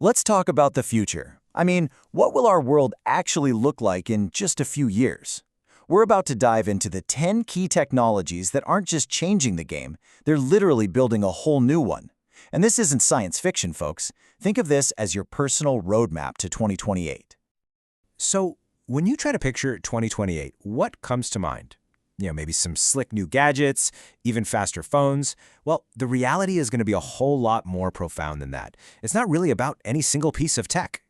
Let's talk about the future. I mean, what will our world actually look like in just a few years? We're about to dive into the 10 key technologies that aren't just changing the game, they're literally building a whole new one. And this isn't science fiction, folks. Think of this as your personal roadmap to 2028. So, when you try to picture 2028, what comes to mind? Maybe some slick new gadgets, even faster phones. Well, the reality is going to be a whole lot more profound than that. It's not really about any single piece of tech.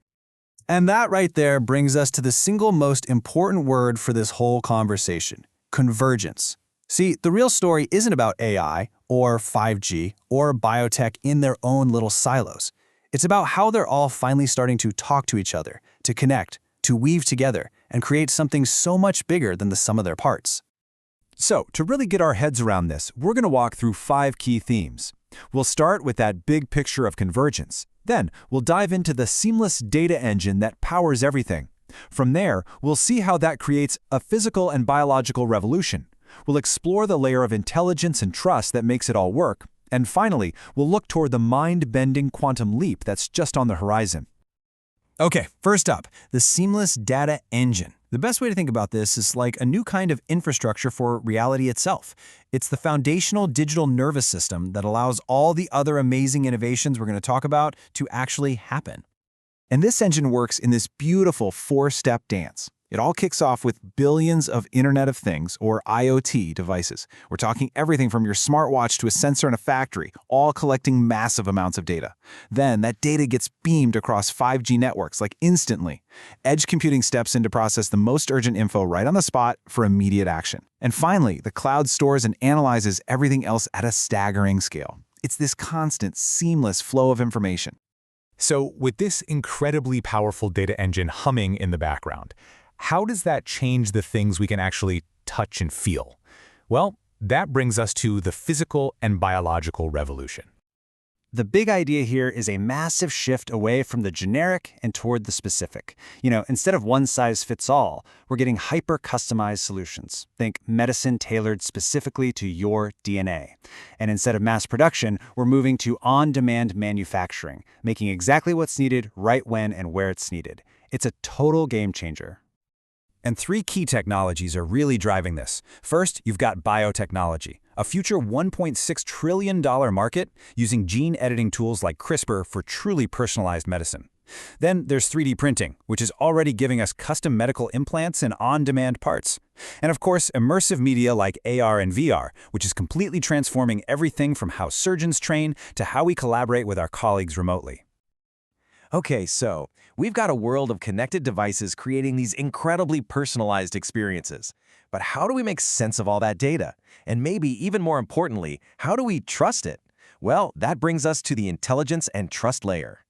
And that right there brings us to the single most important word for this whole conversation: convergence. See, the real story isn't about AI or 5G or biotech in their own little silos. It's about how they're all finally starting to talk to each other, to connect, to weave together, and create something so much bigger than the sum of their parts. So, to really get our heads around this, we're going to walk through 5 key themes. We'll start with that big picture of convergence. Then, we'll dive into the seamless data engine that powers everything. From there, we'll see how that creates a physical and biological revolution. We'll explore the layer of intelligence and trust that makes it all work. And finally, we'll look toward the mind-bending quantum leap that's just on the horizon. Okay, first up, the seamless data engine. The best way to think about this is like a new kind of infrastructure for reality itself. It's the foundational digital nervous system that allows all the other amazing innovations we're going to talk about to actually happen. And this engine works in this beautiful 4-step dance. It all kicks off with billions of Internet of Things, or IoT, devices. We're talking everything from your smartwatch to a sensor in a factory, all collecting massive amounts of data. Then that data gets beamed across 5G networks, like instantly. Edge computing steps in to process the most urgent info right on the spot for immediate action. And finally, the cloud stores and analyzes everything else at a staggering scale. It's this constant, seamless flow of information. So, with this incredibly powerful data engine humming in the background, how does that change the things we can actually touch and feel? Well, that brings us to the physical and biological revolution. The big idea here is a massive shift away from the generic and toward the specific. Instead of one size fits all, we're getting hyper-customized solutions. Think medicine tailored specifically to your DNA. And instead of mass production, we're moving to on-demand manufacturing, making exactly what's needed right when and where it's needed. It's a total game changer. And 3 key technologies are really driving this. First, you've got biotechnology, a future $1.6 trillion market using gene editing tools like CRISPR for truly personalized medicine. Then there's 3D printing, which is already giving us custom medical implants and on-demand parts. And of course, immersive media like AR and VR, which is completely transforming everything from how surgeons train to how we collaborate with our colleagues remotely. Okay, so we've got a world of connected devices creating these incredibly personalized experiences. But how do we make sense of all that data? And maybe even more importantly, how do we trust it? Well, that brings us to the intelligence and trust layer.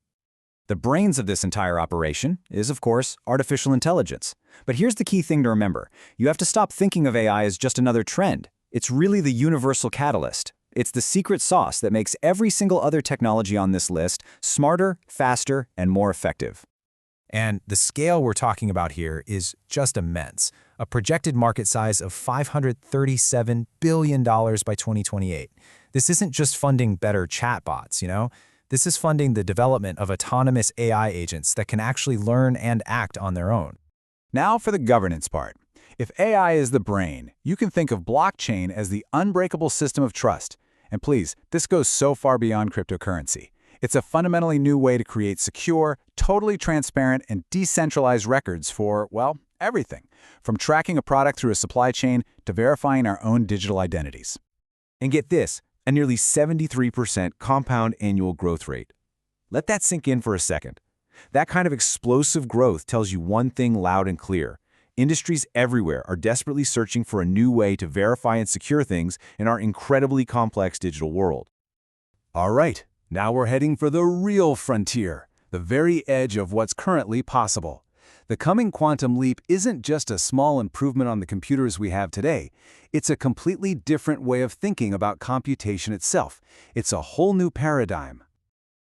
The brains of this entire operation is, of course, artificial intelligence. But here's the key thing to remember. You have to stop thinking of AI as just another trend. It's really the universal catalyst. It's the secret sauce that makes every single other technology on this list smarter, faster, and more effective. And the scale we're talking about here is just immense, a projected market size of $537 billion by 2028. This isn't just funding better chatbots, This is funding the development of autonomous AI agents that can actually learn and act on their own. Now for the governance part. If AI is the brain, you can think of blockchain as the unbreakable system of trust. And please, this goes so far beyond cryptocurrency. It's a fundamentally new way to create secure, totally transparent, and decentralized records for, well, everything, from tracking a product through a supply chain to verifying our own digital identities. And get this, a nearly 73% compound annual growth rate. Let that sink in for a second. That kind of explosive growth tells you one thing loud and clear. Industries everywhere are desperately searching for a new way to verify and secure things in our incredibly complex digital world. All right, now we're heading for the real frontier, the very edge of what's currently possible. The coming quantum leap isn't just a small improvement on the computers we have today. It's a completely different way of thinking about computation itself. It's a whole new paradigm.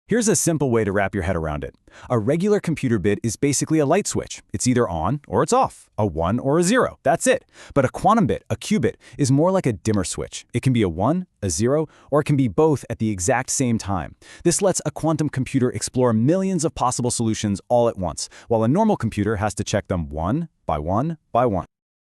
Here's a simple way to wrap your head around it. A regular computer bit is basically a light switch. It's either on or it's off, a 1 or a 0. That's it. But a quantum bit, a qubit, is more like a dimmer switch. It can be a 1, a 0, or it can be both at the exact same time. This lets a quantum computer explore millions of possible solutions all at once, while a normal computer has to check them one by one by one.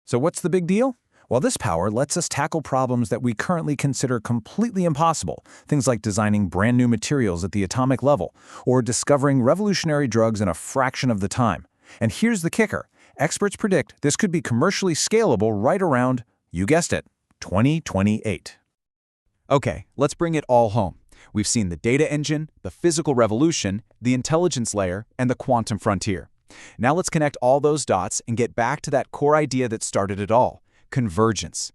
So what's the big deal? Well, this power lets us tackle problems that we currently consider completely impossible, things like designing brand new materials at the atomic level, or discovering revolutionary drugs in a fraction of the time. And here's the kicker. Experts predict this could be commercially scalable right around, you guessed it, 2028. Okay, let's bring it all home. We've seen the data engine, the physical revolution, the intelligence layer, and the quantum frontier. Now let's connect all those dots and get back to that core idea that started it all. Convergence.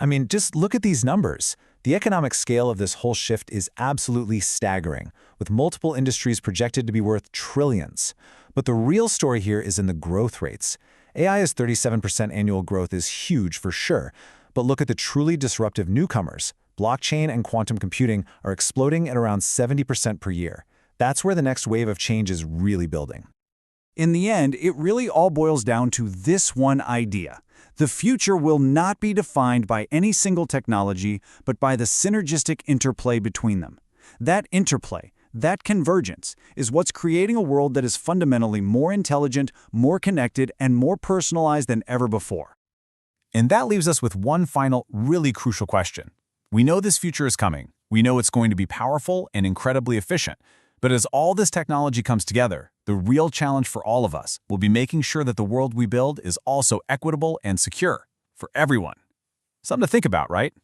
I mean, just look at these numbers. The economic scale of this whole shift is absolutely staggering, with multiple industries projected to be worth trillions. But the real story here is in the growth rates. AI's 37% annual growth is huge for sure, but look at the truly disruptive newcomers. Blockchain and quantum computing are exploding at around 70% per year. That's where the next wave of change is really building. In the end, it really all boils down to this one idea. The future will not be defined by any single technology, but by the synergistic interplay between them. That interplay, that convergence, is what's creating a world that is fundamentally more intelligent, more connected, and more personalized than ever before. And that leaves us with one final, really crucial question. We know this future is coming. We know it's going to be powerful and incredibly efficient. But as all this technology comes together, the real challenge for all of us will be making sure that the world we build is also equitable and secure for everyone. Something to think about, right?